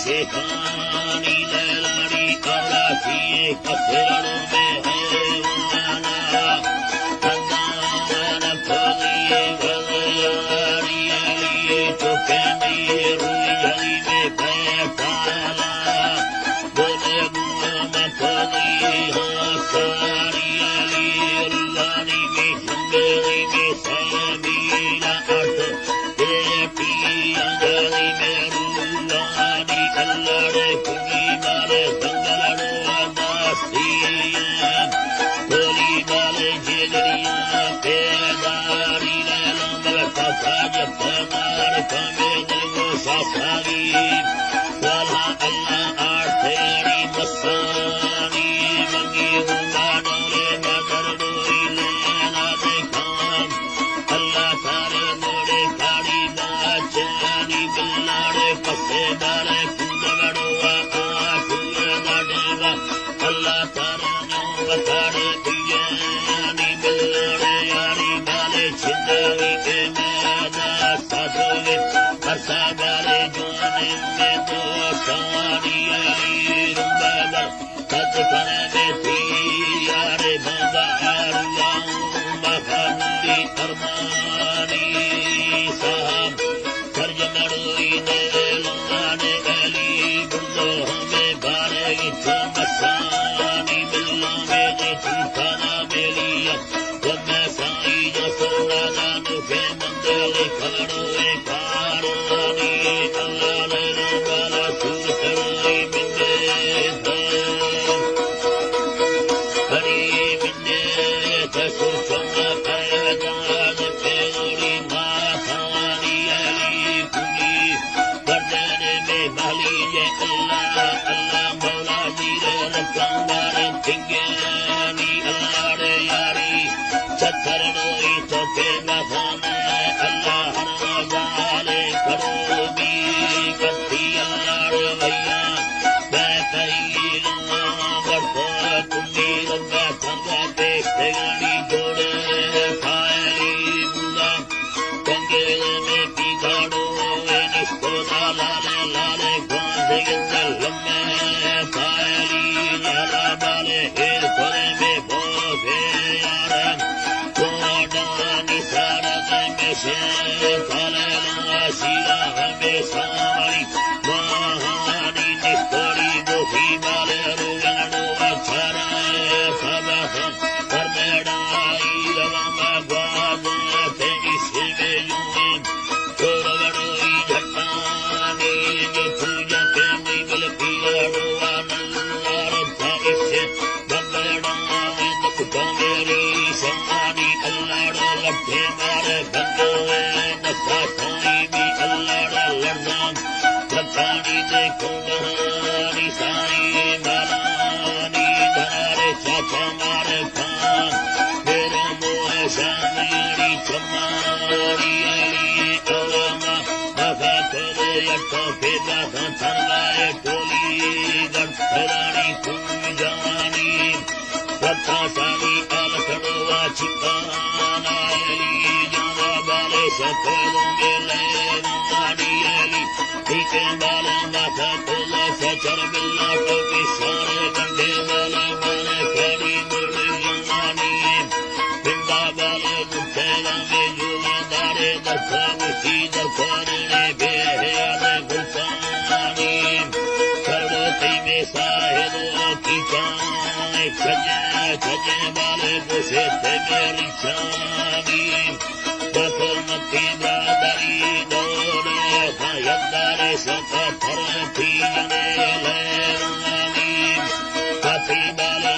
शेखानी लैलानी कौलासी कफरणों में है उन्नाना तंदान खोलिए गलियारी अली तो कहनी रुई जली में बैठाला बोले गुआ में खोली हासारी अली अल्लानी में संगली में समीला अर्थ बेटी अंजलि में रूलानी अल्लाड़े कुगी मारे दंगलड़ो आदासियां कोली माले जेजरियां पेदारी लंगल कथा जपनार कमे दलगो सासारी वाला अल्लाह आर्थेरी मसानी मंगी हुआ डोले नजर डोई लेना देखान अल्लाह तारे मोड़े खाड़ी बाचानी बिल्लाड़े पसे डाले कुंदगड़ोआ आठुए दाडेगा अल्लाह तारे नो बताड़े बियानी बिल्लाड़े यारी डाले छिंदवी के मैदा साधोगे हरसा डाले जोने में दो शानी अली रुंबाबर कद कने में थी यारे बाबा अरुआं महानंदी अरमानी साहब सरजनड़ोई ने लाने अली बुल्लो हमें बारे इच्छा मसानी मिल्ला में ने ठिकाना मेलिया वन्ने साई जो सोना दानु के मंदले खड़ोए कारानी अल्लाह ले वाला सूर चढ़ोई मिन्ने हरी मिन्ने तसु चंगा पैदान पेड़ी माथानी अली कुनी गर्दने में भली ये अल्लाह अल्लाह मौला जीरे रकांगारे तिंगेनी अल्लाह रे यारी छतर डोई तो के नखाने अल्लाह हर वाले करोगी कत्ती अल्लाह रे भैया मैं कही वर्षो कुंडी रंगा थंगा देखते गाड़ी जोड़े खायली बुला कंगेल में की गाड़ो निष्को लाले लाले गांधे गिंदल लम्बे खायली लाला डाले हेर खोले में भोगे यारन कोडानी सारा में से खाले लंगा सीला हमें सारी महानी निष्कोड़ी गोफी माले रुगनडो अक्षरा सबहन परमेड़ाई रवामा ग्वाद तेरी सिवे यूं कोरगड़ोई झट्टानी निथुजा के निगल पीड़ो आनंदार था इससे बंगड़ाए नकुटा मेरी समानी अल्लाह लट्ठे मारे बंगोए नखा खाई भी अल्लाह लड़ना लखानी देखो नहानी साई मालानी धनारे चाचा मारे खान मेरा मोह शामेरी चमारी अली ओमा मगा तेरे अट्ठो फेदा थनलाए टोली गठरानी कुंज जानी रखा सानी अलखड़वा चिकाना अली जाना बाले सफेदों में ले नानी अली ठीके बाले माथा तोला सचर बिल्ला टोपी सारे गंडे वाले माने खड़ी मुड़ी जानी बिंदा बाले गुठेला में जुले दारे दरखा मुसी दरखाने बेहे आले गुलसानी करवती में साहेदों की चाय खजे खजे बाले बुसे थे मेरी शानी बखर मती ब्रादरी डोले यदारे सका थर थी जने लेनी काफी बाले